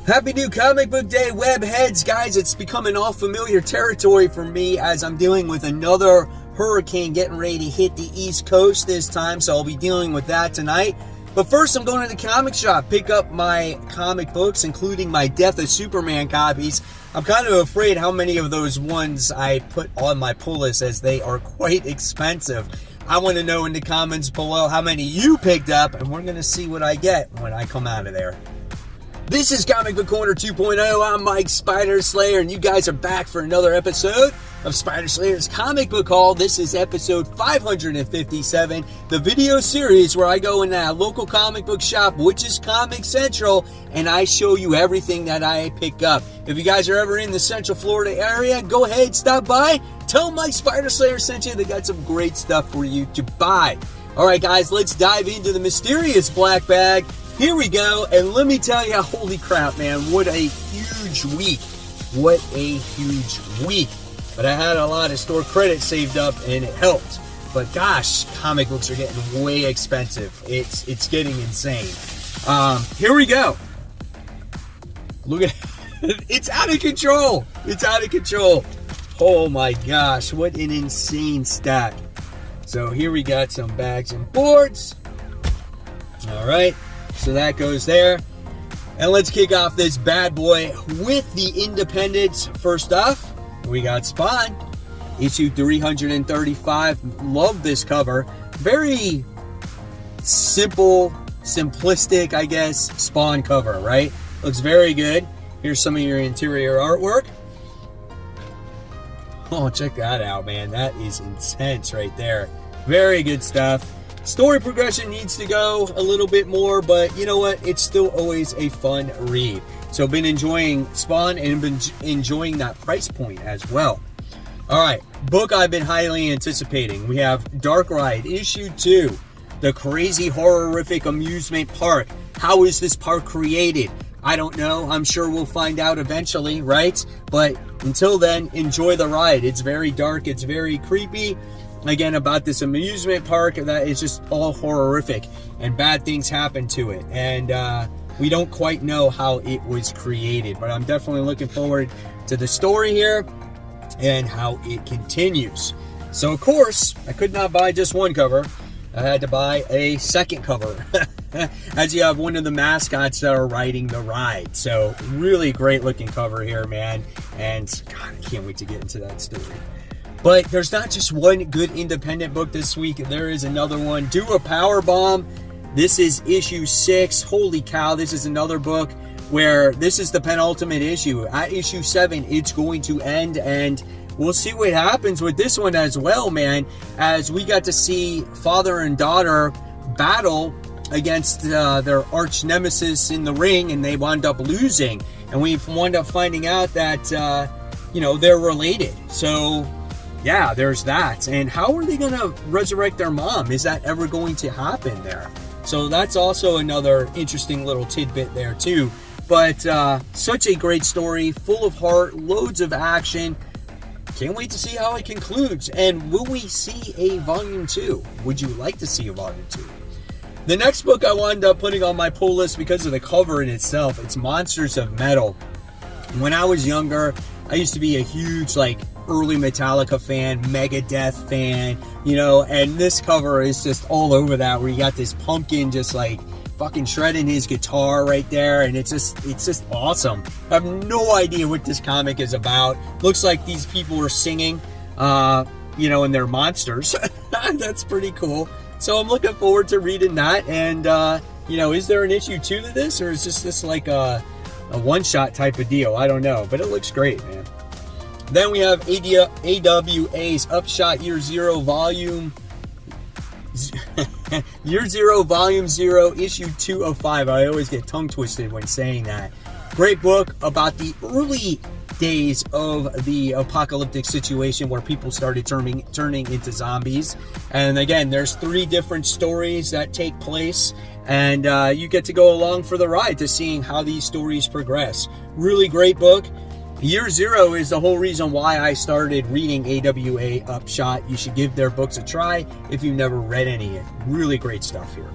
Happy new comic book day, webheads. Guys, it's becoming all familiar territory for me as I'm dealing with another hurricane getting ready to hit the East Coast this time, so I'll be dealing with that tonight. But first, I'm going to the comic shop, pick up my comic books, including my Death of Superman copies. I'm kind of afraid how many of those ones I put on my pull list, as they are quite expensive. I want to know in the comments below how many you picked up, and we're going to see what I get when I come out of there. This is Comic Book Corner 2.0. I'm Mike Spider Slayer, and you guys are back for another episode of Spider Slayer's Comic Book Haul. This is episode 557, the video series where I go in that local comic book shop, which is Comic Central, and I show you everything that I pick up. If you guys are ever in the Central Florida area, go ahead, stop by. Tell Mike Spider Slayer sent you. They got some great stuff for you to buy. All right, guys, let's dive into the mysterious black bag. Here we go, and let me tell you, holy crap, man, what a huge week. What a huge week. But I had a lot of store credit saved up, and it helped. But gosh, comic books are getting way expensive. It's getting insane. Here we go. Look at it. It's out of control. It's out of control. Oh my gosh, what an insane stack. So here we got some bags and boards. All right. So that goes there. And let's kick off this bad boy with the independents. First off, we got Spawn, issue 335. Love this cover. Very simple, simplistic, I guess, Spawn cover, right? Looks very good. Here's some of your interior artwork. Oh, check that out, man. That is intense right there. Very good stuff. Story progression needs to go a little bit more, but you know what? It's still always a fun read. So been enjoying Spawn and been enjoying that price point as well. All right, book I've been highly anticipating. We have Dark Ride, issue 2, the crazy horrific amusement park. How is this park created? I don't know. I'm sure we'll find out eventually, right? But until then, enjoy the ride. It's very dark. It's very creepy. Again, about this amusement park that is just all horrific and bad things happen to it, and we don't quite know how it was created, but I'm definitely looking forward to the story here and how it continues. So of course, I could not buy just one cover. I had to buy a second cover as you have one of the mascots that are riding the ride. So really great looking cover here, man, and God, I can't wait to get into that story. But there's not just one good independent book this week. There is another one. Do a Power Bomb. This is issue 6. Holy cow, this is another book where this is the penultimate issue. At issue 7, it's going to end, and we'll see what happens with this one as well, man, as we got to see father and daughter battle against their arch nemesis in the ring, and they wound up losing. And we wound up finding out that, you know, they're related. So yeah, there's that. And how are they going to resurrect their mom? Is that ever going to happen there? So that's also another interesting little tidbit there too. But such a great story, full of heart, loads of action. Can't wait to see how it concludes. And will we see a volume 2? Would you like to see a volume 2? The next book I wound up putting on my pull list because of the cover in itself, it's Monsters of Metal. When I was younger, I used to be a huge, early Metallica fan, Megadeth fan, you know, and this cover is just all over that, where you got this pumpkin just fucking shredding his guitar right there, and it's just awesome. I have no idea what this comic is about. Looks like these people are singing, you know, and they're monsters. That's pretty cool. So I'm looking forward to reading that, and you know, is there an issue 2 to this, or is this like a one-shot type of deal? I don't know, but it looks great, man. Then we have AWA's Upshot Year Zero Volume Year Zero Volume 0, Issue 2 of 5. I always get tongue twisted when saying that. Great book about the early days of the apocalyptic situation where people started turning into zombies. And again, there's 3 different stories that take place, and you get to go along for the ride to seeing how these stories progress. Really great book. Year Zero is the whole reason why I started reading AWA Upshot. You should give their books a try if you've never read any. Really great stuff here.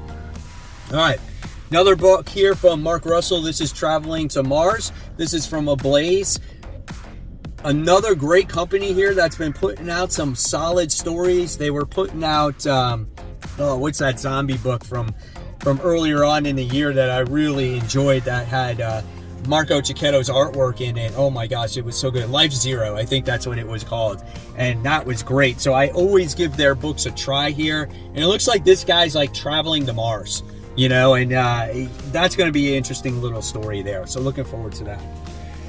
All right. Another book here from Mark Russell. This is Traveling to Mars. This is from Ablaze. Another great company here that's been putting out some solid stories. They were putting out, what's that zombie book from earlier on in the year that I really enjoyed that had Marco Cicchetto's artwork in it. Oh my gosh, it was so good. Life Zero, I think that's what it was called. And that was great. So I always give their books a try here. And it looks like this guy's like traveling to Mars, you know, and that's going to be an interesting little story there. So looking forward to that.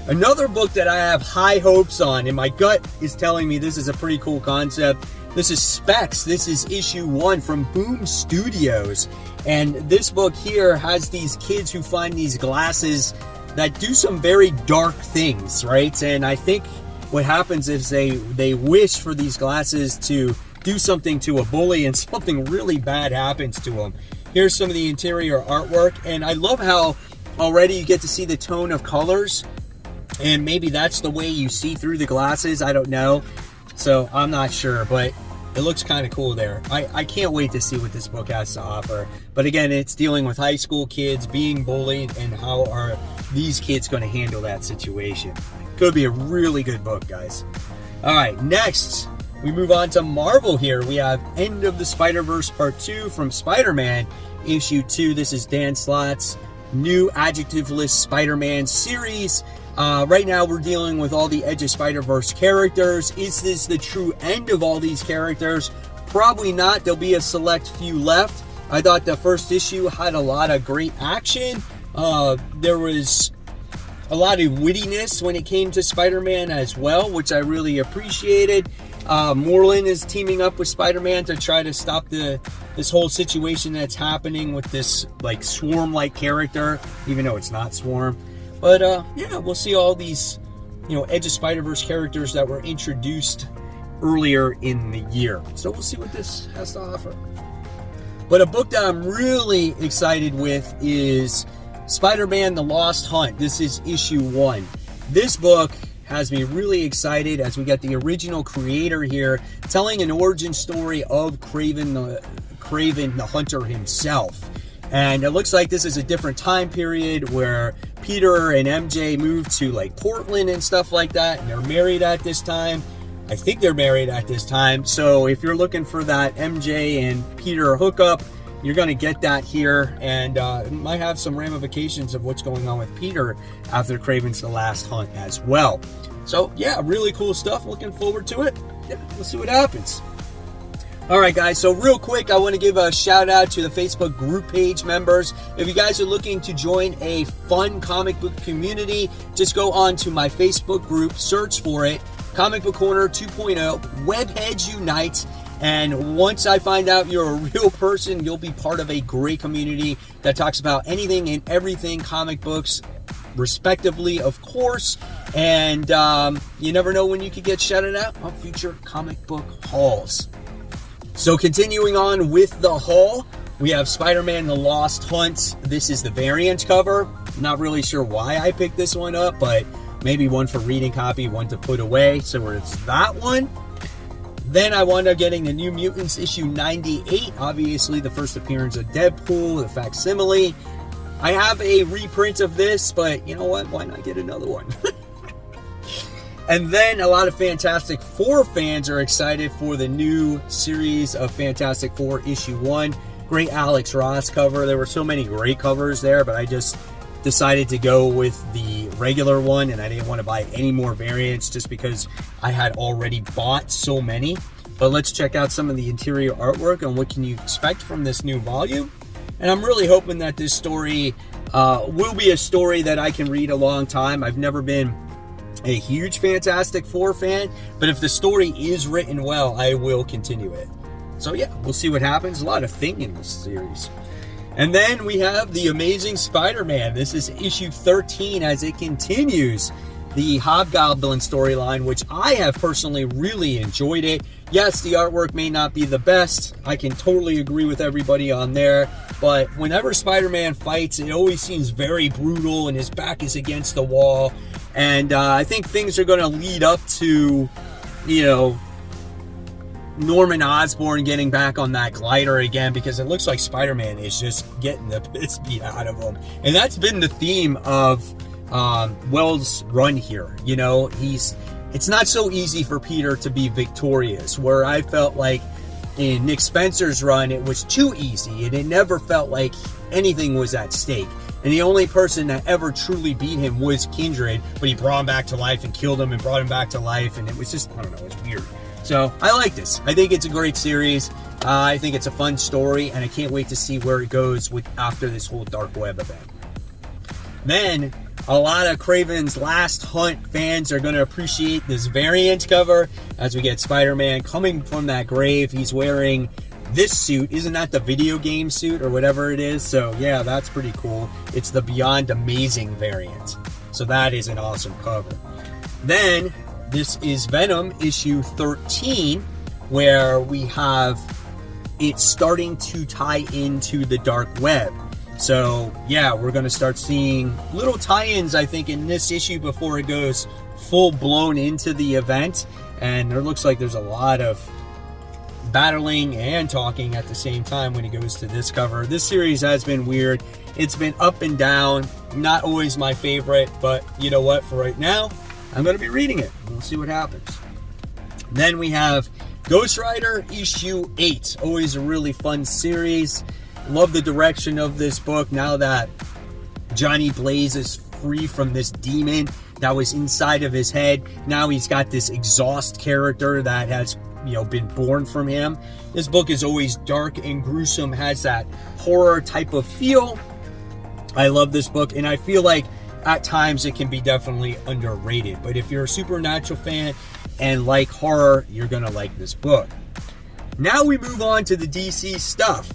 Another book that I have high hopes on, and my gut is telling me this is a pretty cool concept. This is Specs. This is issue 1 from Boom Studios. And this book here has these kids who find these glasses that do some very dark things, right? And I think what happens is they wish for these glasses to do something to a bully, and something really bad happens to them. Here's some of the interior artwork, and I love how already you get to see the tone of colors. And maybe that's the way you see through the glasses. I don't know. So I'm not sure, but it looks kind of cool there. I can't wait to see what this book has to offer. But again, it's dealing with high school kids being bullied, and how are these kids going to handle that situation. Could be a really good book, guys. All right, next we move on to Marvel here. We have End of the Spider-Verse Part 2 from Spider-Man issue 2. This is Dan Slott's new adjectiveless Spider-Man series. Right now we're dealing with all the Edge of Spider-Verse characters. Is this the true end of all these characters? Probably not. There'll be a select few left. I thought the first issue had a lot of great action. There was a lot of wittiness when it came to Spider-Man as well, which I really appreciated. Moreland is teaming up with Spider-Man to try to stop this whole situation that's happening with this like Swarm-like character, even though it's not Swarm. But yeah, we'll see all these, you know, Edge of Spider-Verse characters that were introduced earlier in the year. So we'll see what this has to offer. But a book that I'm really excited with is Spider-Man: The Lost Hunt. This is issue 1. This book has me really excited as we got the original creator here telling an origin story of Kraven the Hunter himself. And it looks like this is a different time period where Peter and MJ moved to like Portland and stuff like that, and they're married at this time. I think they're married at this time. So if you're looking for that MJ and Peter hookup, you're going to get that here, and it might have some ramifications of what's going on with Peter after Kraven's The Last Hunt as well. So yeah, really cool stuff. Looking forward to it. Yeah, we'll see what happens. All right, guys, so real quick, I want to give a shout out to the Facebook group page members. If you guys are looking to join a fun comic book community, just go on to my Facebook group, search for it, Comic Book Corner 2.0, Webheads Unite. And once I find out you're a real person, you'll be part of a great community that talks about anything and everything comic books, respectively, of course. And you never know when you could get shouted out on future comic book hauls. So continuing on with the haul, we have Spider-Man: The Lost Hunt. This is the variant cover. Not really sure why I picked this one up, but maybe one for reading copy, one to put away. So it's that one. Then I wound up getting the New Mutants issue 98. Obviously the first appearance of Deadpool, the facsimile. I have a reprint of this, but you know what? Why not get another one? And then a lot of Fantastic Four fans are excited for the new series of Fantastic Four issue 1. Great Alex Ross cover. There were so many great covers there, but I just decided to go with the regular one, and I didn't want to buy any more variants just because I had already bought so many. But let's check out some of the interior artwork and what can you expect from this new volume. And I'm really hoping that this story will be a story that I can read a long time. I've never been a huge Fantastic Four fan, but if the story is written well, I will continue it. So yeah, we'll see what happens. A lot of thing in this series. And then we have The Amazing Spider-Man. This is issue 13 as it continues the Hobgoblin storyline, which I have personally really enjoyed it. Yes, the artwork may not be the best. I can totally agree with everybody on there. But whenever Spider-Man fights, it always seems very brutal and his back is against the wall. And I think things are going to lead up to, you know, Norman Osborn getting back on that glider again, because it looks like Spider-Man is just getting the piss beat out of him. And that's been the theme of Wells' run here. You know, it's not so easy for Peter to be victorious, where I felt like in Nick Spencer's run, it was too easy, and it never felt like anything was at stake. And the only person that ever truly beat him was Kindred, but he brought him back to life and killed him and brought him back to life, and it was just, I don't know, it was weird. So I like this. I think it's a great series. I think it's a fun story, and I can't wait to see where it goes after this whole Dark Web event. Then, a lot of Kraven's Last Hunt fans are going to appreciate this variant cover as we get Spider-Man coming from that grave. He's wearing this suit. Isn't that the video game suit or whatever it is? So yeah, that's pretty cool. It's the Beyond Amazing variant. So that is an awesome cover. Then, this is Venom issue 13, where we have it starting to tie into the Dark Web. So yeah, we're going to start seeing little tie-ins, I think, in this issue before it goes full-blown into the event. And there looks like there's a lot of battling and talking at the same time when it goes to this cover. This series has been weird. It's been up and down. Not always my favorite, but you know what? For right now, I'm going to be reading it. We'll see what happens. Then we have Ghost Rider issue 8. Always a really fun series. Love the direction of this book now that Johnny Blaze is free from this demon that was inside of his head. Now he's got this exhaust character that has, you know, been born from him. This book is always dark and gruesome, has that horror type of feel. I love this book, and I feel like at times it can be definitely underrated. But if you're a Supernatural fan and like horror, you're gonna like this book. Now we move on to the DC stuff.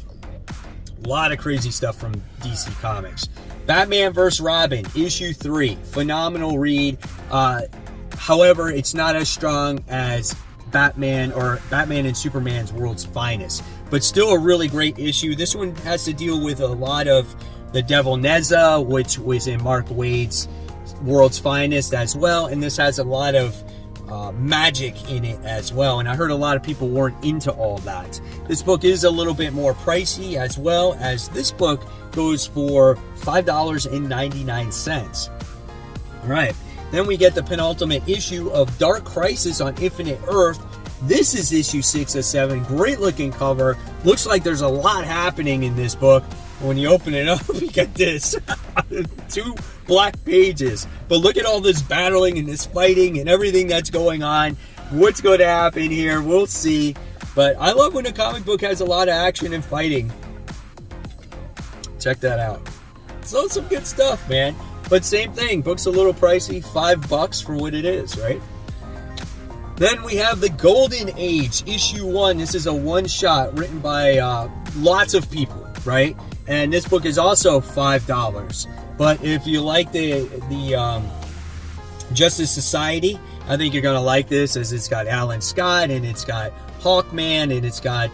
A lot of crazy stuff from DC Comics. Batman vs. Robin, issue 3. Phenomenal read. However, it's not as strong as Batman and Superman's World's Finest. But still a really great issue. This one has to deal with a lot of the Devil Neza, which was in Mark Waid's World's Finest as well. And this has a lot of magic in it as well, and I heard a lot of people weren't into all that. This book is a little bit more pricey, as well as this book goes for $5.99. All right, then we get the penultimate issue of Dark Crisis on Infinite Earth. This is issue 6 of 7. Great looking cover. Looks like there's a lot happening in this book. When you open it up, you get this 2 black pages. But look at all this battling and this fighting and everything that's going on. What's going to happen here? We'll see. But I love when a comic book has a lot of action and fighting. Check that out. So some good stuff, man. But same thing. Book's a little pricey. $5 for what it is, right? Then we have The Golden Age, issue 1. This is a one-shot written by lots of people, right? And this book is also $5. But if you like the Justice Society, I think you're going to like this, as it's got Alan Scott, and it's got Hawkman, and it's got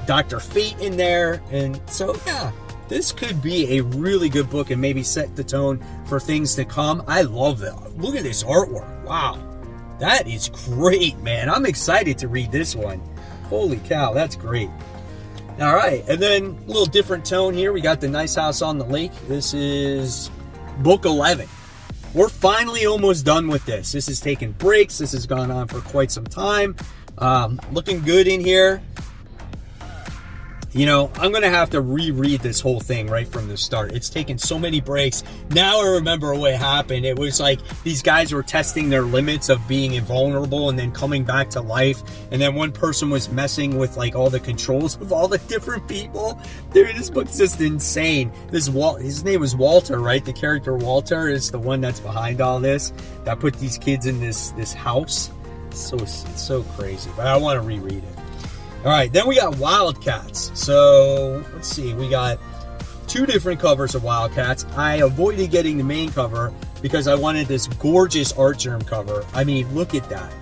Dr. Fate in there. And so, yeah, this could be a really good book and maybe set the tone for things to come. I love that. Look at this artwork. Wow. That is great, man. I'm excited to read this one. Holy cow, that's great. All right, and then a little different tone here. We got The Nice House on the Lake. This is book 11. We're finally almost done with this. This has taken breaks. This has gone on for quite some time. Looking good in here. You know, I'm going to have to reread this whole thing right from the start. It's taken so many breaks. Now I remember what happened. It was like these guys were testing their limits of being invulnerable and then coming back to life. And then one person was messing with like all the controls of all the different people. Dude, this book's just insane. His name was Walter, right? The character Walter is the one that's behind all this. That put these kids in this house. It's so crazy. But I want to reread it. All right, then we got Wildcats. So, let's see. We got 2 different covers of Wildcats. I avoided getting the main cover because I wanted this gorgeous art germ cover. I mean, look at that.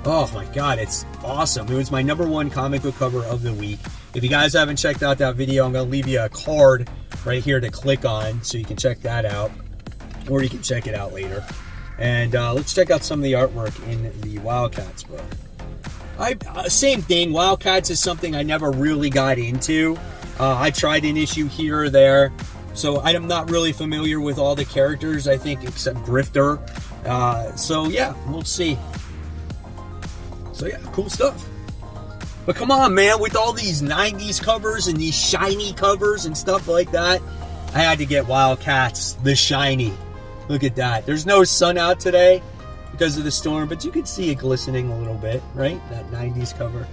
Oh my God, it's awesome. It was my #1 comic book cover of the week. If you guys haven't checked out that video, I'm going to leave you a card right here to click on so you can check that out. Or you can check it out later. And let's check out some of the artwork in the Wildcats book. Same thing. Wildcats is something I never really got into. I tried an issue here or there, so I'm not really familiar with all the characters, I think, except Grifter. So yeah, we'll see. So yeah, cool stuff. But come on, man, with all these 90s covers and these shiny covers and stuff like that, I had to get Wildcats, the shiny. Look at that. There's no sun out today because of the storm, but you can see it glistening a little bit, right? That 90s cover.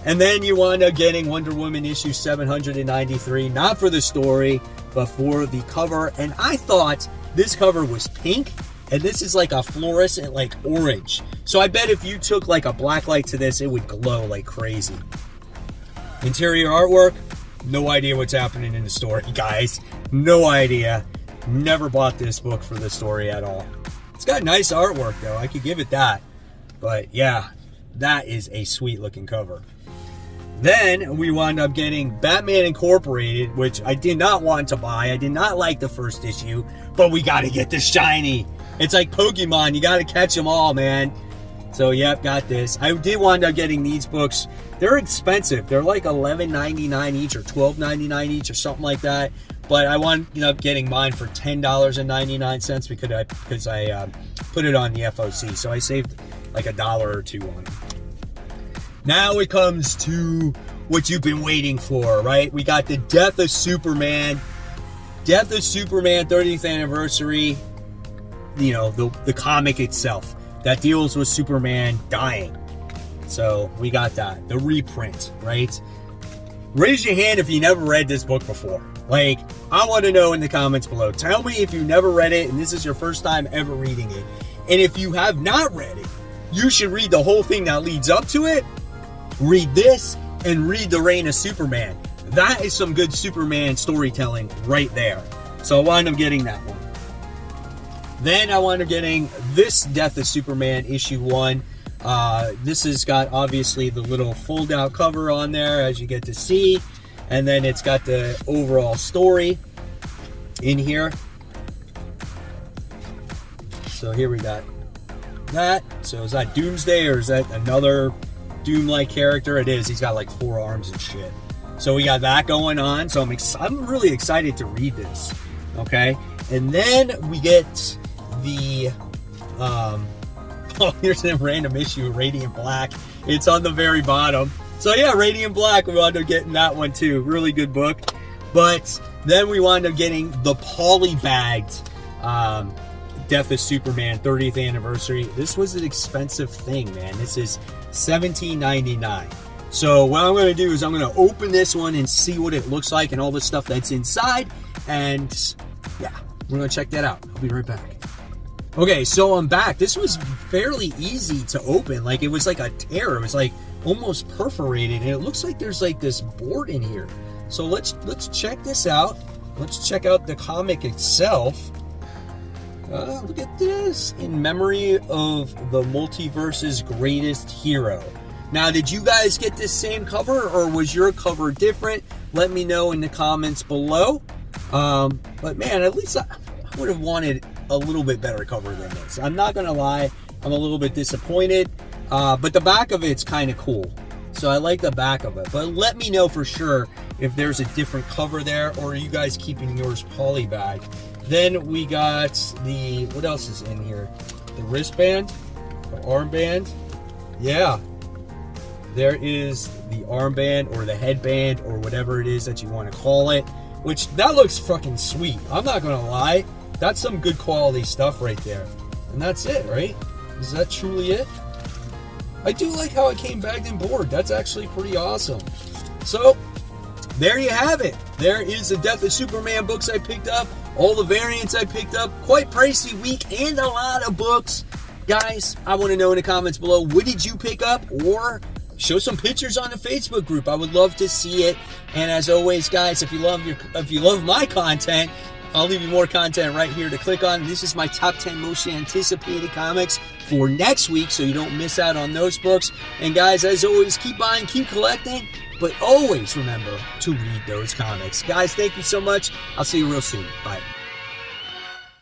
And then you wind up getting Wonder Woman issue 793, not for the story, but for the cover. And I thought this cover was pink, and this is like a fluorescent, like orange. So I bet if you took like a black light to this, it would glow like crazy. Interior artwork, no idea what's happening in the story, guys. No idea. Never bought this book for the story at all. It's got nice artwork though, I could give it that. But yeah, that is a sweet looking cover. Then we wound up getting Batman Incorporated, which I did not want to buy. I did not like the first issue, but we got to get the shiny. It's like Pokemon, you got to catch them all, man. So yep, got this. I did wind up getting these books. They're expensive. They're like $11.99 each or $12.99 each or something like that. But I wound up getting mine for $10.99 because I put it on the FOC. So I saved like $1 or $2 on it. Now it comes to what you've been waiting for, right? We got the Death of Superman. Death of Superman 30th anniversary. You know, the comic itself that deals with Superman dying. So we got that. The reprint, right? Raise your hand if you never read this book before. Like, I want to know in the comments below. Tell me if you never read it and this is your first time ever reading it. And if you have not read it, you should read the whole thing that leads up to it. Read this and read The Reign of Superman. That is some good Superman storytelling right there. So I wound up getting that one. Then I wound up getting this Death of Superman issue 1. This has got obviously the little fold out cover on there as you get to see. And then it's got the overall story in here. So here we got that. So is that Doomsday or is that another Doom-like character? It is. He's got like 4 arms and shit. So we got that going on. So I'm really excited to read this. Okay. And then we get the oh, here's a random issue, Radiant Black. It's on the very bottom. So yeah, Radiant Black, we wound up getting that one too. Really good book. But then we wound up getting the polybagged Death of Superman 30th anniversary. This was an expensive thing, man. This is $17.99. So what I'm going to do is I'm going to open this one and see what it looks like and all the stuff that's inside. And yeah, we're going to check that out. I'll be right back. Okay, so I'm back. This was fairly easy to open. Like, it was like a tear. It was like almost perforated. And it looks like there's like this board in here. So let's check this out. Let's check out the comic itself. Look at this. In memory of the multiverse's greatest hero. Now, did you guys get this same cover or was your cover different? Let me know in the comments below. But man, at least I would have wanted a little bit better cover than this. I'm not gonna lie, I'm a little bit disappointed. But the back of it's kind of cool. So I like the back of it. But let me know for sure if there's a different cover there or are you guys keeping yours polybag. Then we got the, what else is in here? The wristband, the armband. Yeah. There is the armband or the headband or whatever it is that you want to call it. Which, that looks fucking sweet. I'm not gonna lie. That's some good quality stuff right there. And that's it, right? Is that truly it? I do like how it came bagged and board. That's actually pretty awesome. So, there you have it. There is the Death of Superman books I picked up. All the variants I picked up. Quite pricey week and a lot of books. Guys, I want to know in the comments below, what did you pick up? Or show some pictures on the Facebook group. I would love to see it. And as always, guys, if you love my content, I'll leave you more content right here to click on. This is my top 10 most anticipated comics for next week, so you don't miss out on those books. And guys, as always, keep buying, keep collecting, but always remember to read those comics. Guys, thank you so much. I'll see you real soon. Bye.